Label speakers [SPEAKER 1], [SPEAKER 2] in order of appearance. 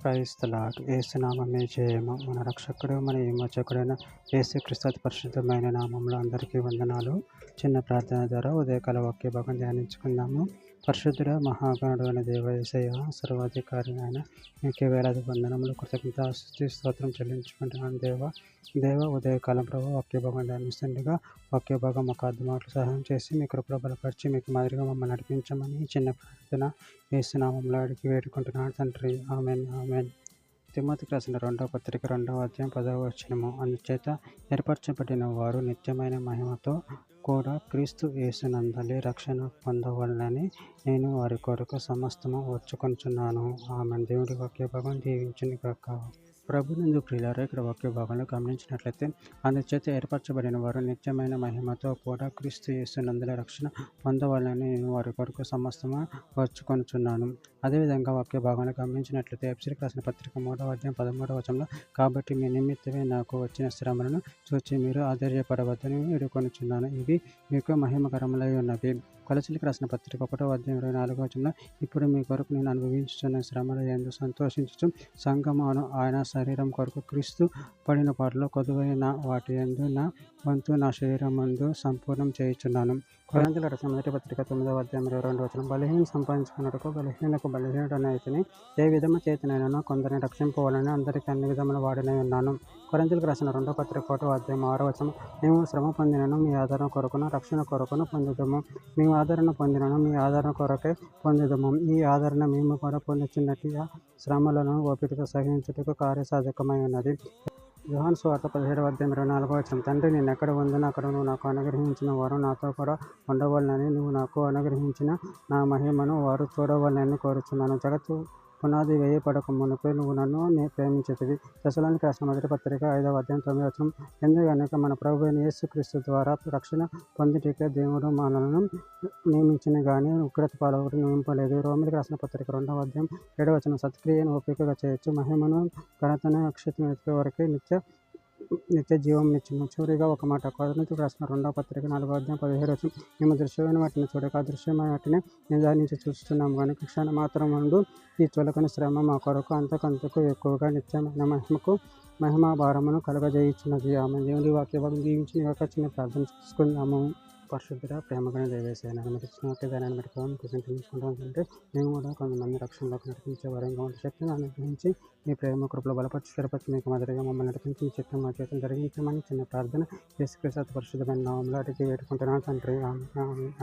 [SPEAKER 1] క్రైస్త lord. యేసునామమే జయము. మన రక్షకుడు మన విమోచకుడైన యేసుక్రీస్తు అతి పరిశుద్ధమైన నామంలో అందరికీ వందనాలు. చిన్న ప్రార్థన ద్వారా ఉదయకాల వాక్య భాగం ధ్యానించుకుందాము. పరిశుద్ధుడ మహాగణుడు అయిన దేవ యేసయ్య, సర్వాధికారి అయిన మీకే వేలాది వందనములు, కృతజ్ఞత స్తుతి స్తోత్రం చెల్లించుకుంటున్నాను దేవ ఉదయకాలం ప్రభు వాక్య భాగం ధ్యానిస్తుండగా వాక్య భాగం మాకు అర్థమాటలు సహాయం చేసి మీ కృపలో బలపరిచి మీకు మాదిరిగా మమ్మల్ని నడిపించమని చిన్న ప్రార్థన యేసునామంలో అడిగి వేడుకుంటున్నాను తండ్రి. Amen amen. తిమోతికి రాసిన 2వ పత్రిక 2వ అధ్యాయం 10వ వచనము. అందుచేత ఏర్పరచబడిన వారు నిత్యమైన మహిమతో కూడా క్రీస్తు యేసునందలి రక్షణ పొందవలనని నేను వారి కొరకు సమస్తము ఓర్చుకొనుచున్నాను. ఆమెన్. దేవుడి వాక్య భాగం దీవించును గాక. ప్రభునందు ప్రియులారా, ఇక్కడ వాక్య భాగంలో గమనించినట్లయితే అందుచేత ఏర్పరచబడిన వారు నిత్యమైన మహిమతో కూడా క్రీస్తు యేసునందలి రక్షణ పొందవాలని నేను వారి కొరకు సమస్తము ఓర్చుకొనుచున్నాను. అదేవిధంగా వాక్య భాగంలో గమనించినట్లయితే ఎఫెసీయులకు రాసిన పత్రిక 3వ అధ్యాయం 13వ వచనంలో, కాబట్టి మీ నిమిత్తమే నాకు వచ్చిన శ్రమలను చూచి మీరు ఆశ్చర్యపడవద్దని వేడుకొనుచున్నాను, ఇవి మీకు మహిమకరములై ఉన్నవి. కొలసీలకు రాసిన పత్రిక 1వ అధ్యాయం 24వ వచనంలో, ఇప్పుడు మీ కొరకు నేను అనుభవించుచున్న శ్రమల యందు సంతోషించుచు సంఘమును ఆయన శరీరం కొరకు క్రీస్తు పడిన పాటలో కొదువైన వాటి యందు నా వంతు నా శరీరం ముందు సంపూర్ణం చేయుచున్నాను. కొరింథీయులకు రాసిన మొదటి పత్రిక 9వ అధ్యాయం 22వ వచనం, బలహీనం సంపాదించుకున్నట్టుకు బలహీనకు బలహీనుడనైతిని, ఏ విధము చేతనైనా కొందరిని రక్షింపవాలని అందరికీ అన్ని విధముల వాడినై ఉన్నాను. కొరింథీయులకు రాసిన 2వ పత్రిక 1వ అధ్యాయం 6వ వచనం, మేము శ్రమ పొందినను మీ ఆదరణ కొరకును రక్షణ కొరకును పొందుదము, మేము ఆదరణ పొందినను మీ ఆదరణ కొరకే పొందుదము, ఈ ఆదరణ మేము కూడా పొందుచున్నట్టు ఆ శ్రమలను ఓపికతో సహించుటకు కార్యసాధకమై ఉన్నది. యోహాను సువార్త 17వ అధ్యాయం 24వ వచనం, తండ్రి నేను ఎక్కడ ఉందునో అక్కడ నువ్వు నాకు అనుగ్రహించిన వారు నాతో కూడా ఉండవలనని నువ్వు నాకు అనుగ్రహించిన నా మహిమను వారు చూడవలనని కోరుచున్నాను. జగత్తు పునాది వేయపడక మునుపే నువ్వు నన్ను ప్రేమించితివి. తెస్సలోనికీయులకు రాసిన మొదటి పత్రిక 5వ అధ్యాయం 9వ వచనం, ఎందుకనగా మన ప్రభువైన యేసుక్రీస్తు ద్వారా రక్షణ పొందుటకే దేవుడు మనలను నియమించిన గాని ఉగ్రత పాలకుడు నియమింపలేదు. రోమీయులకు రాసిన పత్రిక 2వ అధ్యాయం 7వ వచనం, సత్క్రియను ఓపికగా చేయొచ్చు, మహిమను ఘనతను అక్షతను వెతికే వరకే నిత్య జీవం నిత్యము. చివరిగా ఒక మాట, కొరింథీయులకు రాసిన 2వ పత్రిక 4వ అధ్యాయం 17వ వచనం, మేము దృశ్యమైన వాటిని చూడక అదృశ్యమైన వాటిని నిదానించి చూస్తున్నాము కనుక క్షణ మాత్రమందు ఈ చులకన శ్రమ మా కొరకు అంతకంతకు ఎక్కువగా నిత్యమైన మహిమా భారమును కలుగజేయుచున్నది. ఆమె. దేవుడి వాక్య భాగం దీవించిన గాక. చిన్న ప్రార్థన చేసుకుందాము. పరిశుద్ధుడ ప్రేమగల దేవేశయ్య, మరి ఇచ్చిన వాక్యదానాన్ని బట్టి ప్రభువుని కృతజ్ఞతలుంటే మేము కూడా కొంతమంది రక్షణలోకి నడిపించే వరంగా ఉండే శక్తిని అనుగ్రహించి మీ ప్రేమ కృపలో బలపరిచి స్థిరపరిచి మీకు మాదిరిగా మమ్మల్ని నడిపించి మీ చిత్తం మా చేతం జరిగించమని చిన్న ప్రార్థన యేసుక్రీస్తు పరిశుద్ధమైన నామములో అడిగి వేడుకుంటున్నాను తండ్రి.